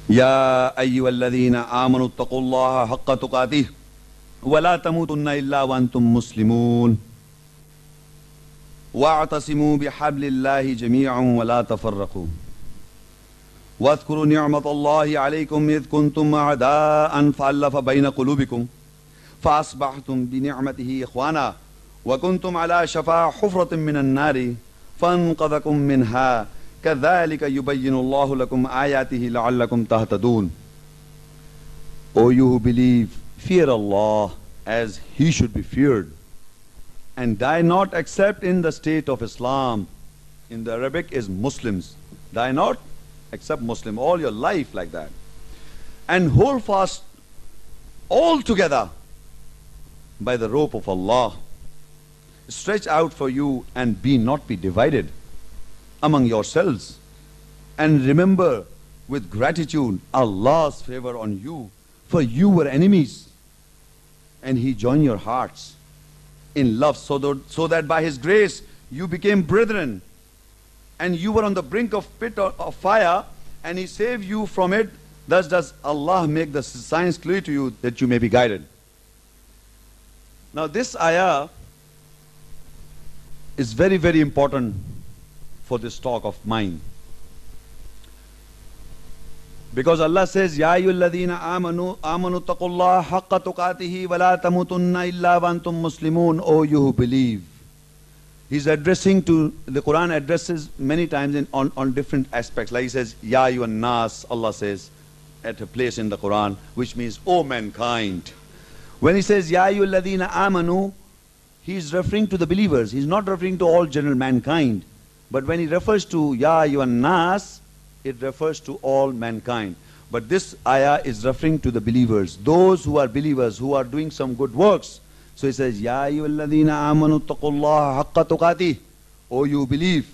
या अय्युहल्लज़ीना आमनु तक़ुल्लाहा हक़्क़ तुक़ातिह वला तमूतुन्ना इल्ला व अंतुम मुस्लिमून वअतसिमू बिहब्लिल्लाहि जमीअन वला तफ़र्रक़ू वज़्कुरू निअमतल्लाहि अलैकुम इज़ कुंतुम अअदाअन फ़अल्लफ़ बैन क़ुलूबिकुम फ़अस्बहतुम बिनिअमतिही इख़वाना व कुंतुम अला शफ़ा हुफ़रतिन मिनन नारि फ़अन्क़ज़कुम Minha कज़ालिक युबय्यिनुल्लाहु लकुम आयातिही लअल्लकुम तहतदून. O you who believe, fear Allah as He should be feared, and die not except in the state of Islam. In the Arabic is Muslims. Die not except Muslim, all your life like that. And hold fast all together by the rope of Allah. Stretch out for you and be not be divided among yourselves. And remember with gratitude Allah's favor on you, for you were enemies and He joined your hearts in love, so that by His grace you became brethren, and you were on the brink of pit of fire and He saved you from it. Thus does Allah make the signs clear to you that you may be guided. Now this ayah is very, very important for this talk of mine, because Allah says, Ya ayyuhalladhina amanu taqullaha haqqa tuqatihi wa la tamutunna illa wa antum muslimun. O you who believe. He's addressing to, the Quran addresses many times on different aspects. Like He says, Ya ayyuhan nas, Allah says at a place in the Quran, which means, O mankind. When He says, Ya ayyuhalladhina amanu, He's referring to the believers. He's not referring to all general mankind. But when He refers to Ya ayyuhan nas, it refers to all mankind. But this ayah is referring to the believers, those who are believers, who are doing some good works. So He says, Ya ayyuhalladhina amanu taqullaha haqqa tuqatih. O you believe,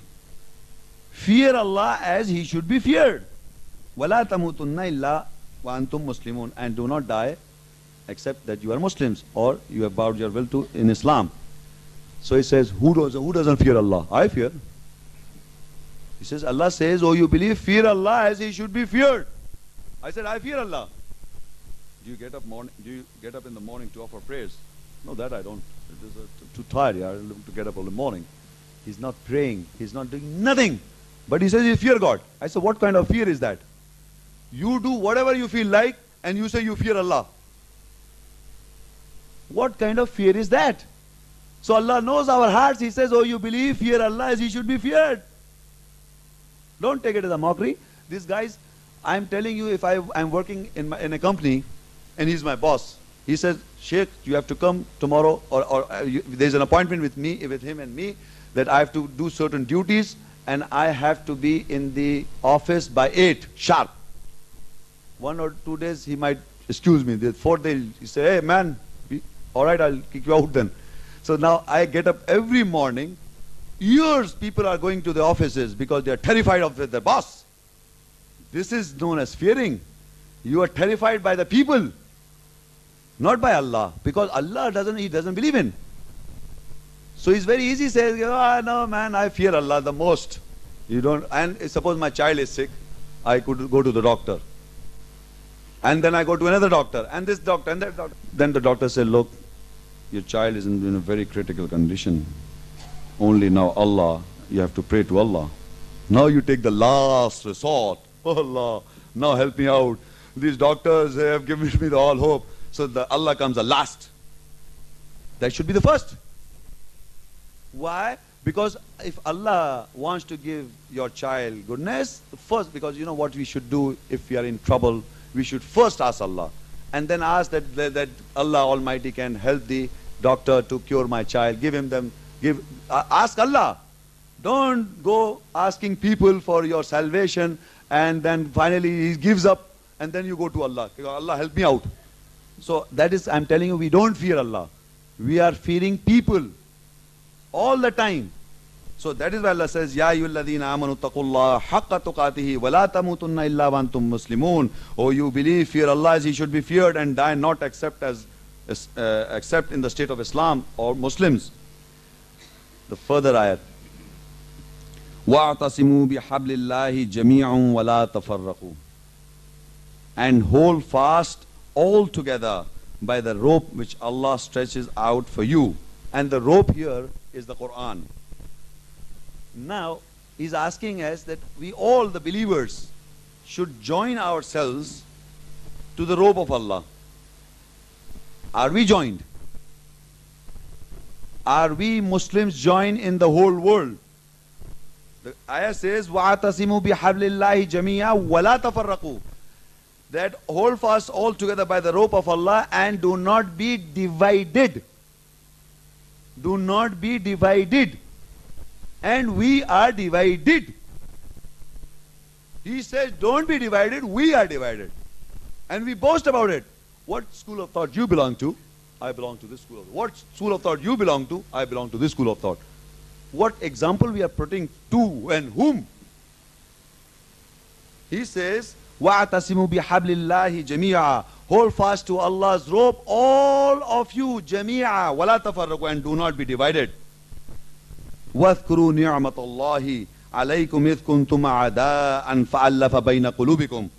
fear Allah as He should be feared. Wala tamutunna illa wa antum muslimun. And do not die except that you are Muslims, or you have bowed your will to in Islam. So He says, who doesn't fear Allah? I fear. He says, Allah says, oh you believe, fear Allah as He should be feared. I said, I fear Allah. Do you get up in the morning to offer prayers? No, that I don't. It is too tired. I have to get up all the morning. He's not praying. He's not doing nothing. But he says you fear God. I said, what kind of fear is that? You do whatever you feel like and you say you fear Allah. What kind of fear is that? So Allah knows our hearts. He says, oh you believe, fear Allah as He should be feared. Don't take it as a mockery. These guys, I'm telling you, if I'm working in a company and he's my boss, he says, Sheikh, you have to come tomorrow, or there's an appointment with him and me, that I have to do certain duties and I have to be in the office by 8 sharp. 1 or 2 days he might excuse me. The 4th day he say, hey man, all right, I'll kick you out then. So now I get up every morning. Years people are going to the offices because they are terrified of their boss. This is known as fearing. You are terrified by the people, not by Allah, because Allah He doesn't believe in. So it's very easy saying, oh, no man, I fear Allah the most. You don't. And suppose my child is sick, I could go to the doctor, and then I go to another doctor, and this doctor, and that doctor. Then the doctor said, look, your child is in a very critical condition. Only now Allah, you have to pray to Allah. Now you take the last resort. Oh Allah, now help me out. These doctors have given me the all hope. So Allah comes the last. That should be the first. Why? Because if Allah wants to give your child goodness, first, because you know what we should do if we are in trouble, we should first ask Allah. And then ask that Allah Almighty can help the doctor to cure my child. Ask Allah. Don't go asking people for your salvation and then finally He gives up and then you go to Allah. Allah help me out. So that is, I'm telling you, we don't fear Allah. We are fearing people all the time. So that is why Allah says, Ya ayyuhalladhina amanu taqullaha haqqa tuqatihi wa la tamutunna illa wa antum muslimun. Oh you believe, fear Allah as He should be feared and die not except in the state of Islam or Muslims. The further ayat, وَاعْتَصِمُوا بِحَبْلِ اللَّهِ جَمِيعًا وَلَا تَفَرَّقُوا. and hold fast all together by the rope which Allah stretches out for you. And the rope here is the Quran. Now, he's asking us that we all, the believers, should join ourselves to the rope of Allah. Are we joined? Are we Muslims joined in the whole world? The ayah says, وَاعْتَصِمُوا بِحَبْلِ اللَّهِ جَمِيعًا وَلَا تَفَرَّقُوا. That hold fast all together by the rope of Allah and do not be divided. Do not be divided. And we are divided. He says, don't be divided, we are divided. And we boast about it. What school of thought you belong to? I belong to this school of thought. What school of thought you belong to? I belong to this school of thought. What example we are putting to and whom? He says, وَاعْتَصِمُوا بِحَبْلِ اللَّهِ جَمِيعًا. Hold fast to Allah's rope, all of you, جَمِيعًا وَلَا تَفَرَّقُوا, and do not be divided. وَاذْكُرُوا نِعْمَةَ اللَّهِ عَلَيْكُمْ إِذْ كُنْتُمْ أَعْدَاءً فَأَلَّفَ بَيْنَ قُلُوبِكُمْ.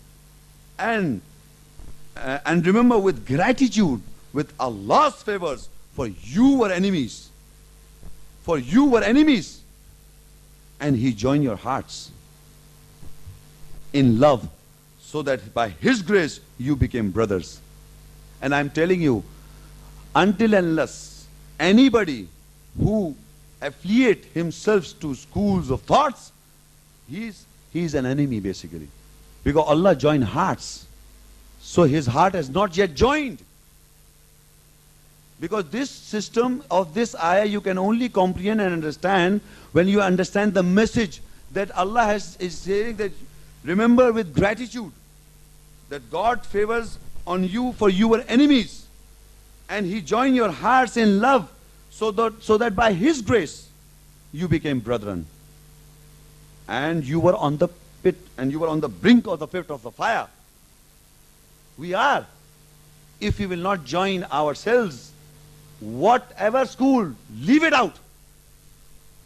And remember with gratitude, with Allah's favors, for you were enemies. For you were enemies. And He joined your hearts in love, so that by His grace you became brothers. And I'm telling you, until and unless anybody who affiliate himself to schools of thoughts, he's an enemy basically. Because Allah joined hearts. So his heart has not yet joined. Because this system of this ayah you can only comprehend and understand when you understand the message that Allah is saying, that remember with gratitude that God favors on you, for you were enemies, and He joined your hearts in love, so that by His grace you became brethren. And you were on the pit, and you were on the brink of the pit of the fire. We are. If we will not join ourselves, whatever school, leave it out.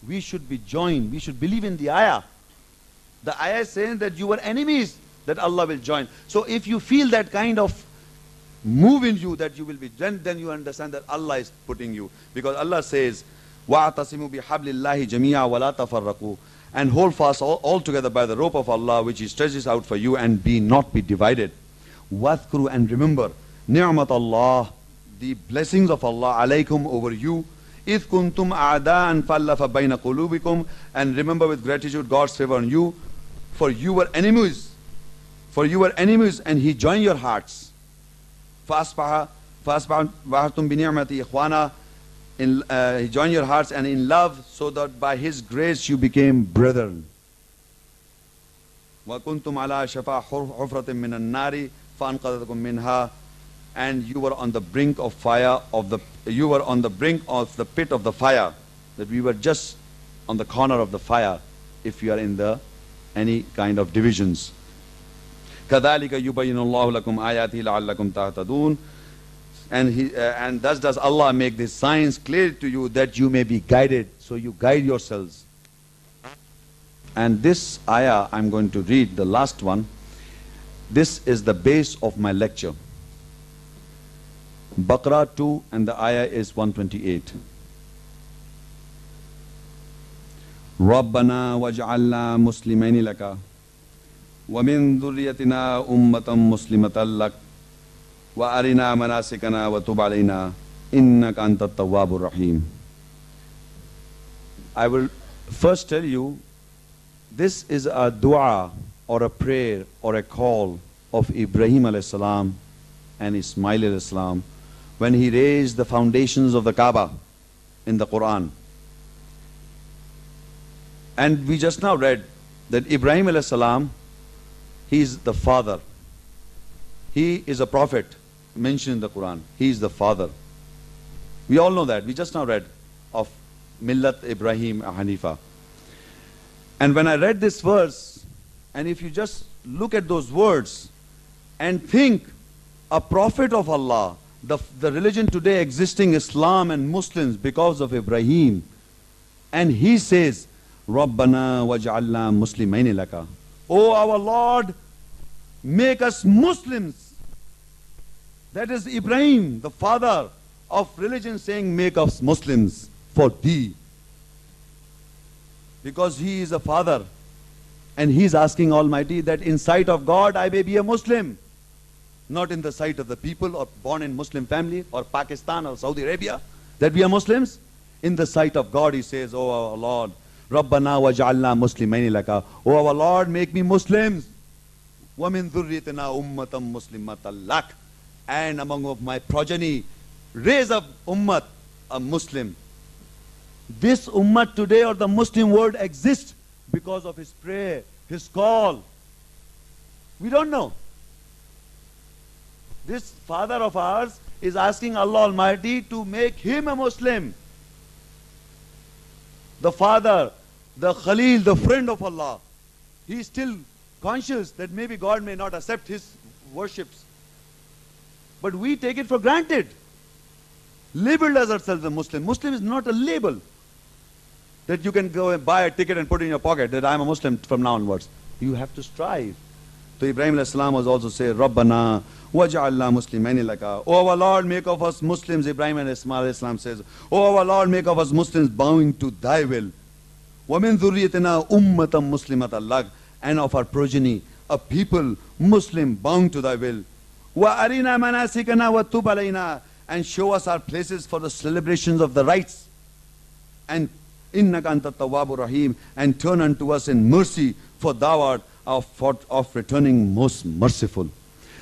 We should be joined. We should believe in the ayah. The ayah is saying that you were enemies, that Allah will join. So if you feel that kind of move in you, that you will be, then you understand that Allah is putting you. Because Allah says, وَاعْتَصِمُوا بِحَبْلِ اللَّهِ جَمِيعًا وَلَا تَفَرَّقُوا. And hold fast all together by the rope of Allah, which He stretches out for you, and not be divided. وَاذْكُرُوا, and remember, نِعْمَةَ اللَّهِ, the blessings of Allah, alaykum, over you. إِذْ كُنْتُمْ أَعْدَاءً فَأَلَّفَ بَيْنَ قُلُوبِكُمْ. And remember with gratitude God's favor on you, for you were enemies. For you were enemies, and He joined your hearts. فَأَصْبَحْتُمْ بِنِعْمَةِ إِخْوَانًا. He joined your hearts and in love, so that by His grace you became brethren. وَكُنْتُمْ عَلَى شَفَا حُفْرَةٍ مِّنَ النَّارِ فَأَنْقَذَكُمْ مِنْهَا. And you were on the brink of fire you were on the brink of the pit of the fire, that we were just on the corner of the fire, if you are in any kind of divisions. كَذَلِكَ يُبَيِّنُ اللَّهُ لَكُمْ آيَاتِهِ لَعَلَّكُمْ تَهْتَدُونَ. And thus does Allah make these signs clear to you, that you may be guided, so you guide yourselves. And this ayah I'm going to read, the last one. This is the base of my lecture. Baqarah 2, and the ayah is 128. رَبَّنَا وَاجْعَلْنَا مُسْلِمَيْنِ لَكَ وَمِن ذُرِّيَّتِنَا أُمَّةً مُسْلِمَةً لَكَ وَأَرِنَا مَنَاسِكَنَا وَتُبْ عَلَيْنَا إِنَّكَ أَنْتَ التَّوَّابُ الرَّحِيمُ. I will first tell you, this is a dua or a prayer or a call of Ibrahim alayhi salam and Ismail alayhi salam when he raised the foundations of the Kaaba in the Quran. And we just now read that Ibrahim alayhi salam, he is the father. He is a prophet mentioned in the Quran. He is the father. We all know that. We just now read of Millat Ibrahim Hanifa. And when I read this verse, and if you just look at those words and think, a prophet of Allah, the religion today existing, Islam and Muslims, because of Ibrahim, and he says, Rabbana waj'alna muslimaini laka. Oh our Lord, make us Muslims. That is Ibrahim, the father of religion, saying, make us Muslims for thee. Because he is a father, and he is asking Almighty that in sight of God I may be a Muslim. Not in the sight of the people or born in Muslim family or Pakistan or Saudi Arabia that we are Muslims. In the sight of God he says, oh our Lord, Rabbana waj'alna muslimaini laka. Oh our Lord, make me Muslims. Wa min dhurriyyatina ummatan muslimatan lak. And among of my progeny, raise up ummat, a Muslim. This ummat today or the Muslim world exists because of his prayer, his call. We don't know. This father of ours is asking Allah Almighty to make him a Muslim. The father, the Khalil, the friend of Allah, he is still conscious that maybe God may not accept his worships. But we take it for granted. Labeled as ourselves a Muslim. Muslim is not a label that you can go and buy a ticket and put in your pocket that I am a Muslim from now onwards. You have to strive. So Ibrahim alayhi salam was also say, Rabbana waj'alna muslimaini laka. Oh our Lord, make of us Muslims. Ibrahim alayhi salam says, oh our Lord, make of us Muslims bowing to thy will. Wa min dhurriyyatina ummatan muslimatan lak. And of our progeny, a people, Muslim, bound to thy will. Wa arina manasikana wa tub alayna. And show us our places for the celebrations of the rites. And innaka anta tawwabur rahim. And turn unto us in mercy, for thou art of returning most merciful.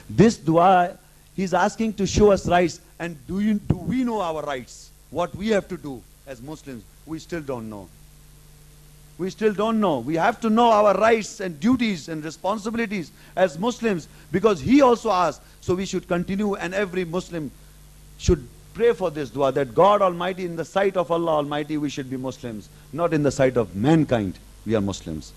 This dua, he's asking to show us rights. And do we know our rights? What we have to do as Muslims? We still don't know. We still don't know. We have to know our rights and duties and responsibilities as Muslims, because he also asked. So we should continue, and every Muslim should pray for this dua, that God Almighty, in the sight of Allah Almighty, we should be Muslims. Not in the sight of mankind, we are Muslims.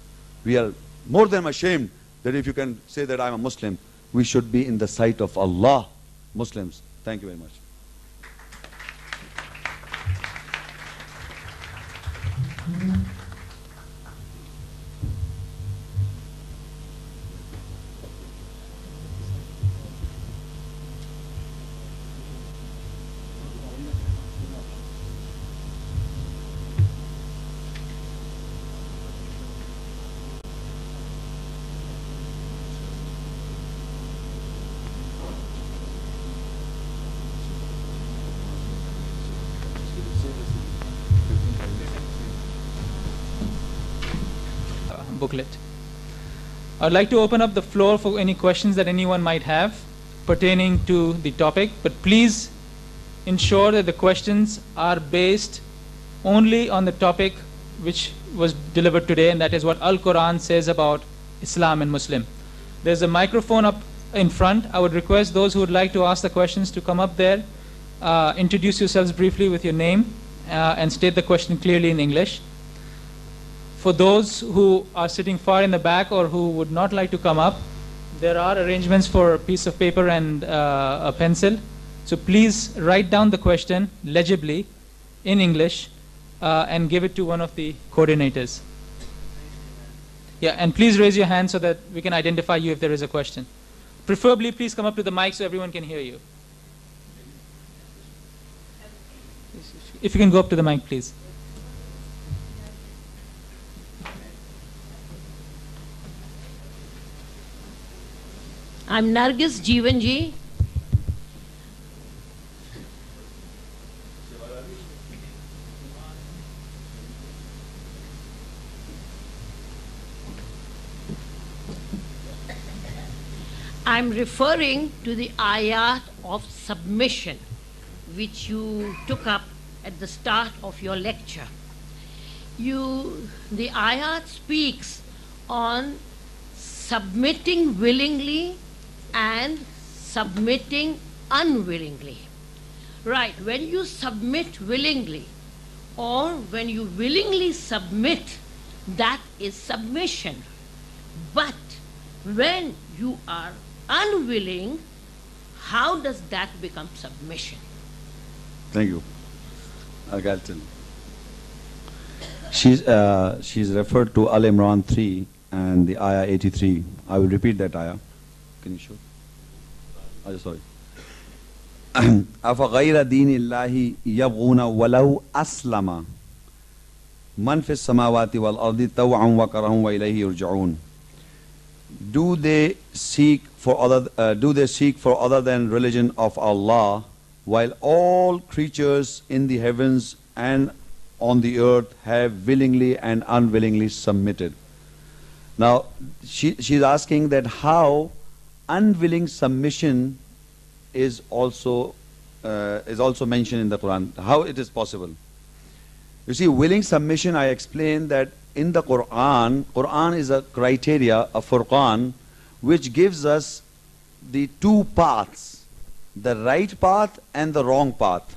We are more than ashamed that if you can say that I'm a Muslim, we should be in the sight of Allah, Muslims. Thank you very much. Booklet. I'd like to open up the floor for any questions that anyone might have pertaining to the topic, but please ensure that the questions are based only on the topic which was delivered today, and that is what Al-Quran says about Islam and Muslim. There's a microphone up in front. I would request those who would like to ask the questions to come up there, introduce yourselves briefly with your name, and state the question clearly in English. For those who are sitting far in the back or who would not like to come up, there are arrangements for a piece of paper and a pencil. So please write down the question legibly in English and give it to one of the coordinators. Yeah, and please raise your hand so that we can identify you if there is a question. Preferably, please come up to the mic so everyone can hear you. If you can go up to the mic, please. I'm Nargis Jeevanji. I'm referring to the ayat of submission which you took up at the start of your lecture. The ayat speaks on submitting willingly and submitting unwillingly. Right, when you submit willingly or when you willingly submit, that is submission. But when you are unwilling, how does that become submission? Thank you. Galton. She's referred to Al Imran 3 and the ayah 83. I will repeat that ayah. Can you show? Oh, sorry. أَفَغَيْرَ دِينِ اللَّهِ يَبْغُونَ وَلَوْ أَسْلَمَ مَنْ فِي السَّمَاوَاتِ وَالْأَرْضِ طَوْعًا وَكَرْهًا وَإِلَيْهِ يُرْجَعُونَ. Do they seek for other than religion of Allah, while all creatures in the heavens and on the earth have willingly and unwillingly submitted? Now, she's asking that how unwilling submission is also mentioned in the Quran. How it is possible? You see, willing submission, I explained that in the Quran is a criteria, a Furqan, which gives us the two paths, the right path and the wrong path.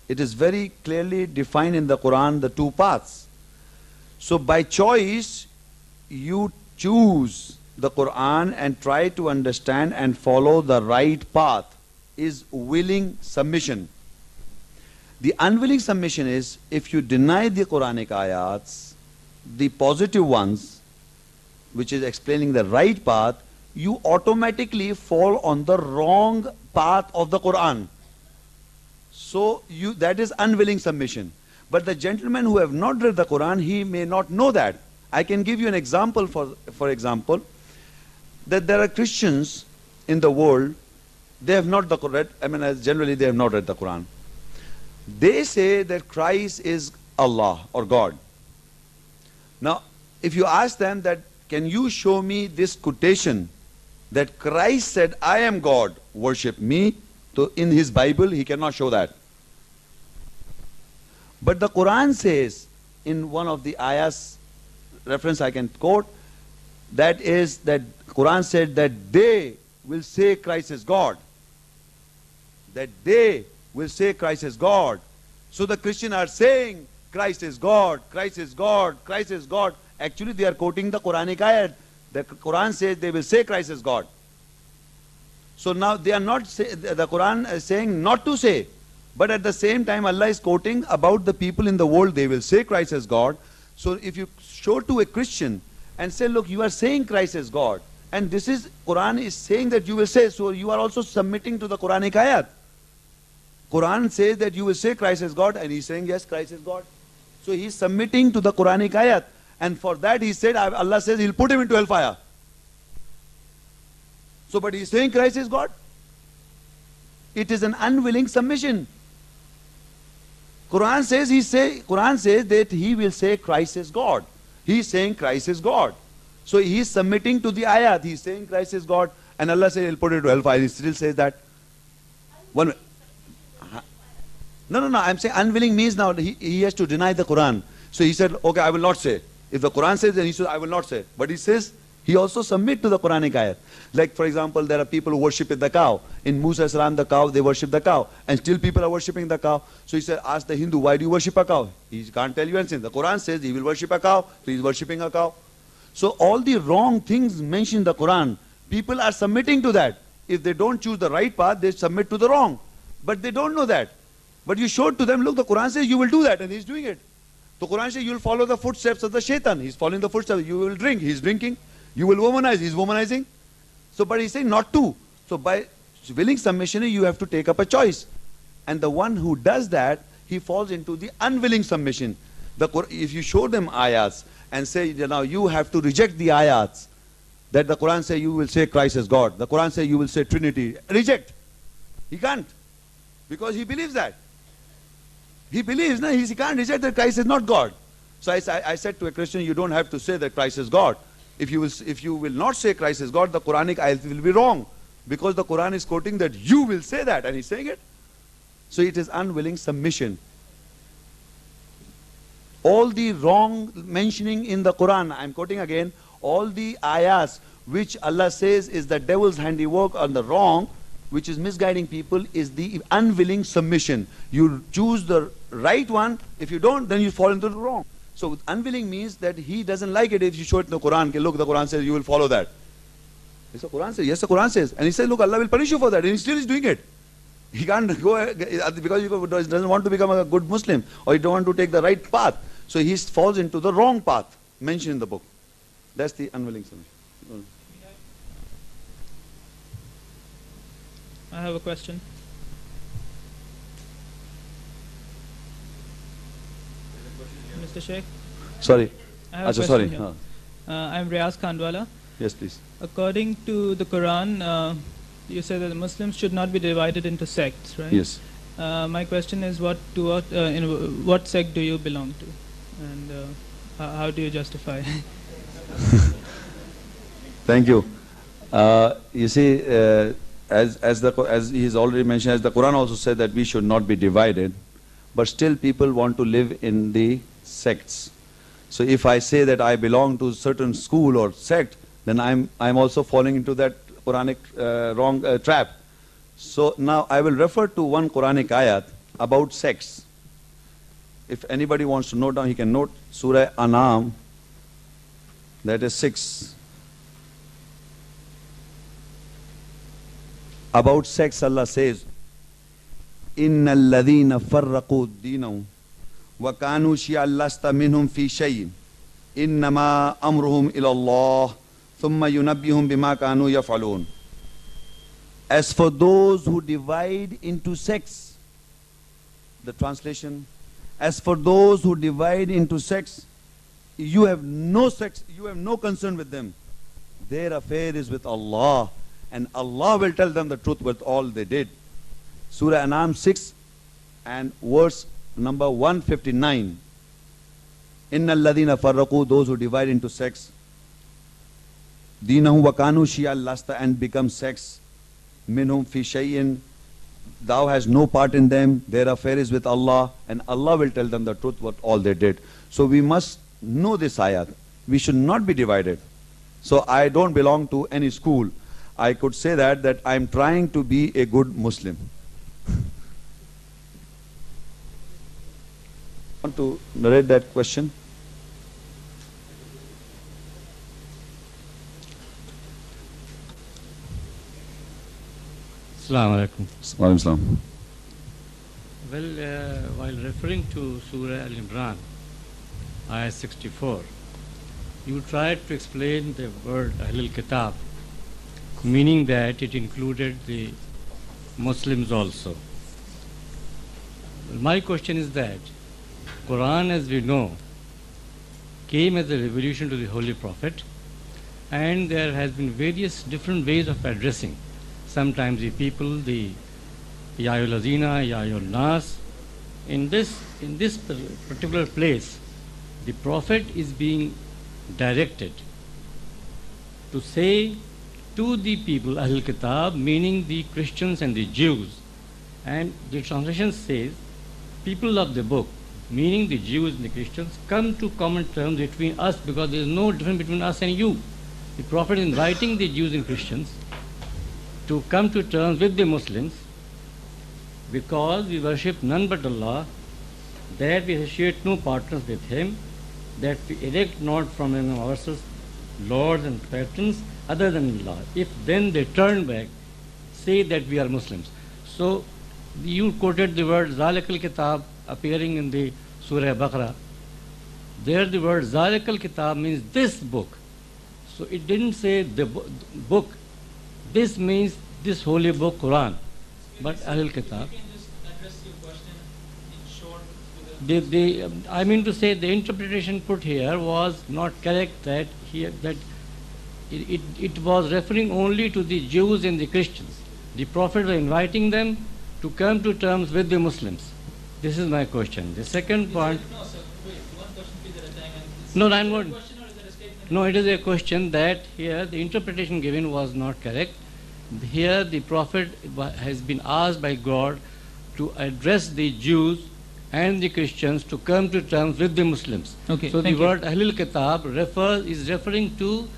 It is very clearly defined in the Quran, the two paths. So by choice, you choose the Quran and try to understand and follow the right path, is willing submission. The unwilling submission is if you deny the Quranic ayats, the positive ones, which is explaining the right path, you automatically fall on the wrong path of the Quran. So that is unwilling submission. But the gentleman who have not read the Quran, he may not know that. I can give you an example, for example, that there are Christians in the world, they have not read, generally they have not read the Quran. They say that Christ is Allah or God. Now, if you ask them that, can you show me this quotation that Christ said, I am God, worship me, so in his Bible, he cannot show that. But the Quran says, in one of the ayahs, reference I can quote, that is that Quran said that they will say Christ is God. That they will say Christ is God. So the Christians are saying Christ is God, Christ is God, Christ is God. Actually they are quoting the Quranic ayat. The Quran says they will say Christ is God. So now they are not the Quran is saying not to say, but at the same time Allah is quoting about the people in the world, they will say Christ is God. So if you show to a Christian and say, look, you are saying Christ is God, and this is Quran is saying that you will say, so you are also submitting to the Quranic ayat. Quran says that you will say Christ is God, and he's saying yes, Christ is God. So he's submitting to the Quranic ayat, and for that he said, Allah says he'll put him into hellfire. So but he's saying Christ is God. It is an unwilling submission. Quran says that he will say Christ is God. He's saying Christ is God. So he's submitting to the ayat. He's saying Christ is God, and Allah says he'll put it to hellfire. He still says that. One minute. No. I'm saying unwilling means now he has to deny the Quran. So he said, okay, I will not say. If the Quran says, then he says, I will not say. But he says, he also submit to the Quranic ayat. Like for example, there are people who worship the cow. In Musa Salam, the cow, they worship the cow. And still people are worshipping the cow. So he said, ask the Hindu, why do you worship a cow? He can't tell you anything. The Quran says he will worship a cow, so he's worshipping a cow. So all the wrong things mentioned in the Quran, people are submitting to that. If they don't choose the right path, they submit to the wrong. But they don't know that. But you showed to them, look, the Quran says you will do that, and he's doing it. The Quran says you will follow the footsteps of the shaitan. He's following the footsteps. You will drink, he's drinking. You will womanize, he's womanizing. So, but he's saying not to. So by willing submission, you have to take up a choice. And the one who does that, he falls into the unwilling submission. If you show them ayats and say, now you have to reject the ayats, that the Quran says you will say Christ is God. The Quran says you will say Trinity. Reject. He can't. Because he believes that. He believes, no, he can't reject that Christ is not God. So I said to a Christian, you don't have to say that Christ is God. If you will not say Christ is God, the Quranic ayat will be wrong. Because the Quran is quoting that you will say that, and he's saying it. So it is unwilling submission. All the wrong mentioning in the Quran, I'm quoting again, all the ayahs which Allah says is the devil's handiwork on the wrong, which is misguiding people, is the unwilling submission. You choose the right one. If you don't, then you fall into the wrong. So unwilling means that he doesn't like it if you show it in the Quran. Okay, look, the Quran says you will follow that. Yes, the Quran says. Yes, the Quran says. And he says, look, Allah will punish you for that. And he still is doing it. He can't go because he doesn't want to become a good Muslim, or he don't want to take the right path. So he falls into the wrong path mentioned in the book. That's the unwilling submission. I have a question. Mr. Sheikh, Sorry. I have a Acha, question sorry. here. I'm Riaz Khandwala. Yes, please. According to the Quran, you say that the Muslims should not be divided into sects, right? Yes. My question is, what sect do you belong to, and how do you justify? Thank you. You see, as he has already mentioned, as the Quran also said that we should not be divided, but still people want to live in the sects. So if I say that I belong to a certain school or sect, then I'm also falling into that Quranic wrong trap. So now I will refer to one Quranic ayat about sects. If anybody wants to note down, he can note Surah An'am, that is 6. About sects, Allah says, إِنَّ الَّذِينَ فَرَّقُوا دِينَهُمْ وَكَانُوا شِيَعًا لَّسْتَ مِنْهُمْ فِي شَيْءٍ إِنَّمَا أَمْرُهُمْ إِلَى اللَّهِ ثُمَّ يُنَبِّئُهُم بِمَا كَانُوا يَفْعَلُونَ. As for those who divide into sects, the translation, as for those who divide into sects, you have no concern with them. Their affair is with Allah, and Allah will tell them the truth with all they did. Surah An'am 6 and verse number 159. Innal ladhina farraqu, those who divide into sects, deenahum wa kanu shi'an lasta, and become sects, minhum fi shay'in, thou has no part in them, their affair is with Allah, and Allah will tell them the truth what all they did. So we must know this ayat. We should not be divided. So I don't belong to any school. I could say that I am trying to be a good Muslim. Want to narrate that question? Assalamu alaikum. Walaikum salam. Well, while referring to Surah Al-Imran, ayah 64, you tried to explain the word Ahlul Kitab, meaning that it included the Muslims also. Well, my question is that Quran, as we know, came as a revelation to the Holy Prophet, and there has been various different ways of addressing. Sometimes the people, the Ya Ayyuhal Lazina, Ya Ayyuhan Nas. In this particular place, the Prophet is being directed to say to the people, Ahlul Kitab, meaning the Christians and the Jews. And the translation says, people of the book, meaning the Jews and the Christians, come to common terms between us, because there is no difference between us and you. The Prophet is inviting the Jews and Christians to come to terms with the Muslims, because we worship none but Allah, that we associate no partners with Him, that we erect not from among ourselves lords and patrons other than Allah. If then they turn back, say that we are Muslims. So you quoted the word Zalikal Kitab appearing in the Surah Baqarah. There the word Zalikal Kitab means this book. So it didn't say the book. This means this holy book, Quran. But Ahlul Kitab. If you can just address your question in short. I mean to say the interpretation put here was not correct, that it was referring only to the Jews and the Christians. The Prophet was inviting them to come to terms with the Muslims. This is my question. The second point. No, sir. Wait, one question please at a time. No, I'm not. Question, or is that a statement? No, it is a question that here the interpretation given was not correct. Here the Prophet has been asked by God to address the Jews and the Christians to come to terms with the Muslims. Okay, so the thank you. word Ahlul Kitab is referring to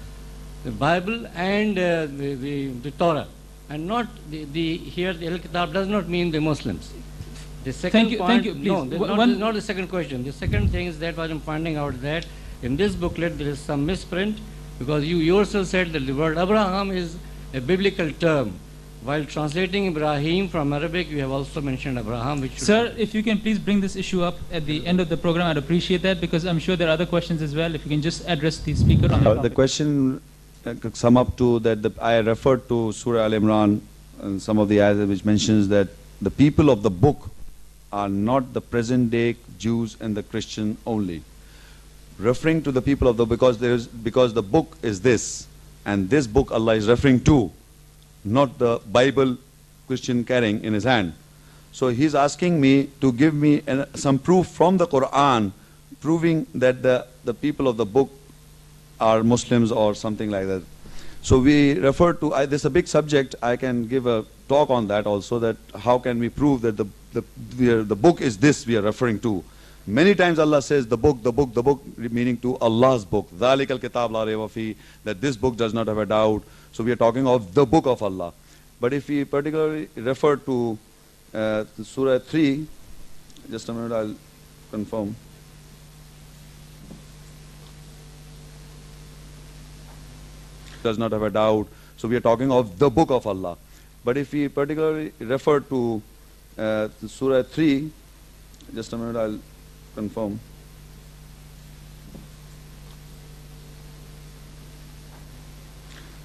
the Bible and the Torah, and not here the Ahlul Kitab does not mean the Muslims. The second point, thank you, please. no, this is not the second question. The second thing is that what I'm finding out that in this booklet there is some misprint, because you yourself said that the word Abraham is a biblical term. While translating Ibrahim from Arabic, you have also mentioned Abraham, which should Sir, if you can please bring this issue up at the end of the program, I'd appreciate that, because I'm sure there are other questions as well. If you can just address the speaker on the The topic. question could sum up to that I referred to Surah Al-Imran in some of the ayahs which mentions that the people of the book are not the present day Jews and the Christian only. Referring to the people of the, because the book is this, and this book Allah is referring to, not the Bible Christian carrying in his hand. So he's asking me to give me some proof from the Quran proving that the people of the book are Muslims or something like that. So we refer to, this is a big subject, I can give a talk on that also, that how can we prove that the book is this we are referring to. Many times Allah says the book, meaning to Allah's book. ذَلِكَ الْكِتَابُ لَا رَيْبَ فِيهِ, that this book does not have a doubt. So we are talking of the book of Allah. But if we particularly refer to Surah 3, just a minute, I'll confirm. Does not have a doubt. So we are talking of the book of Allah. But if we particularly refer to Surah 3, just a minute, I'll confirm.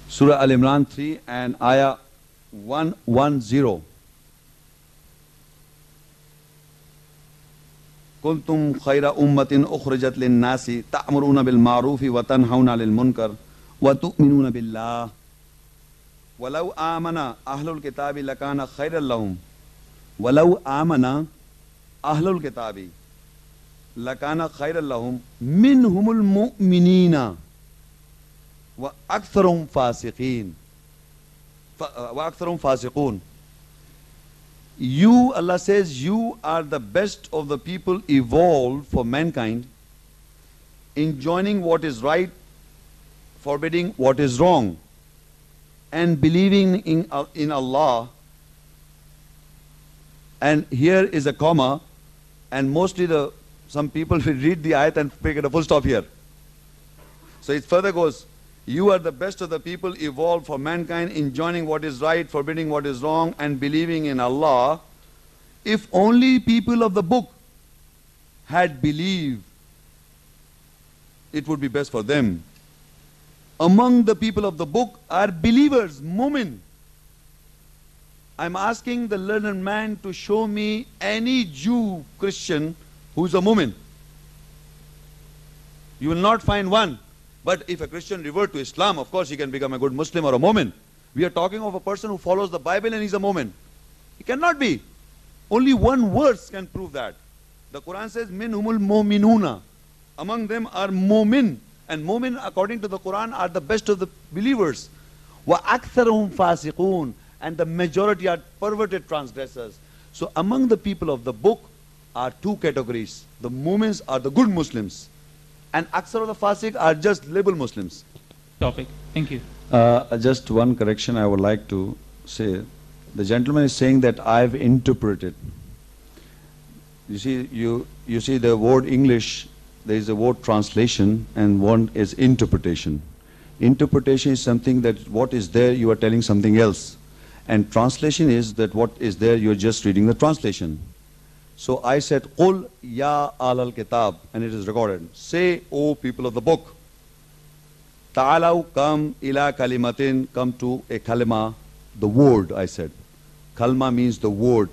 Surah Al-Imran 3 and Ayah 110. كنتم خير أمة أخرجت للناس تأمرون بالمعروف وتنهون عن المنكر وتؤمنون بالله ولو آمن أهل الكتاب لكان خيرا لهم ولو آمن أهل الكتاب لكان خيرا لهم منهم المؤمنين وأكثرهم فاسقون. You, Allah says, you are the best of the people evolved for mankind, enjoining what is right, forbidding what is wrong, and believing in Allah. And here is a comma, and mostly some people will read the ayat and pick it a full stop here. So it further goes, you are the best of the people evolved for mankind, enjoining what is right, forbidding what is wrong, and believing in Allah. If only people of the book had believed, it would be best for them. Among the people of the book are believers, mu'min. I'm asking the learned man to show me any Jew, Christian, who's a mu'min. You will not find one. But if a Christian revert to Islam, of course he can become a good Muslim or a mu'min. We are talking of a person who follows the Bible and he's a mu'min. He cannot be. Only one verse can prove that. The Quran says, minhumul mu'minuna. Among them are mu'min. And mu'min, according to the Quran, are the best of the believers. Wa aktharuhum fasiqun. And the majority are perverted transgressors. So among the people of the book are two categories. The mu'mins are the good Muslims. And aksar of the fasiq are just label Muslims. Topic. Thank you. Just one correction I would like to say. The gentleman is saying that I've interpreted. You see the word English, there is a word translation and one is interpretation. Interpretation is something that what is there you are telling something else. And translation is that what is there you are just reading the translation. So I said, Qul ya al kitab, and it is recorded. Say, O people of the book, Ta'alaw, come ila kalimatin, come to a kalima, the word, I said. Kalma means the word.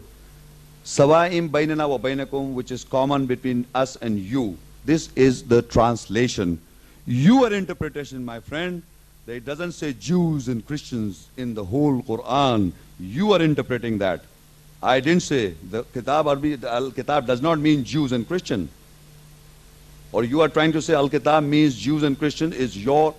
Sawa'im bainana wa bainakum, which is common between us and you. This is the translation. Your interpretation, my friend, that it doesn't say Jews and Christians in the whole Quran. You are interpreting that. I didn't say the Kitab Arabi, the Al-Kitab does not mean Jews and Christian. Or you are trying to say Al-Kitab means Jews and Christian is your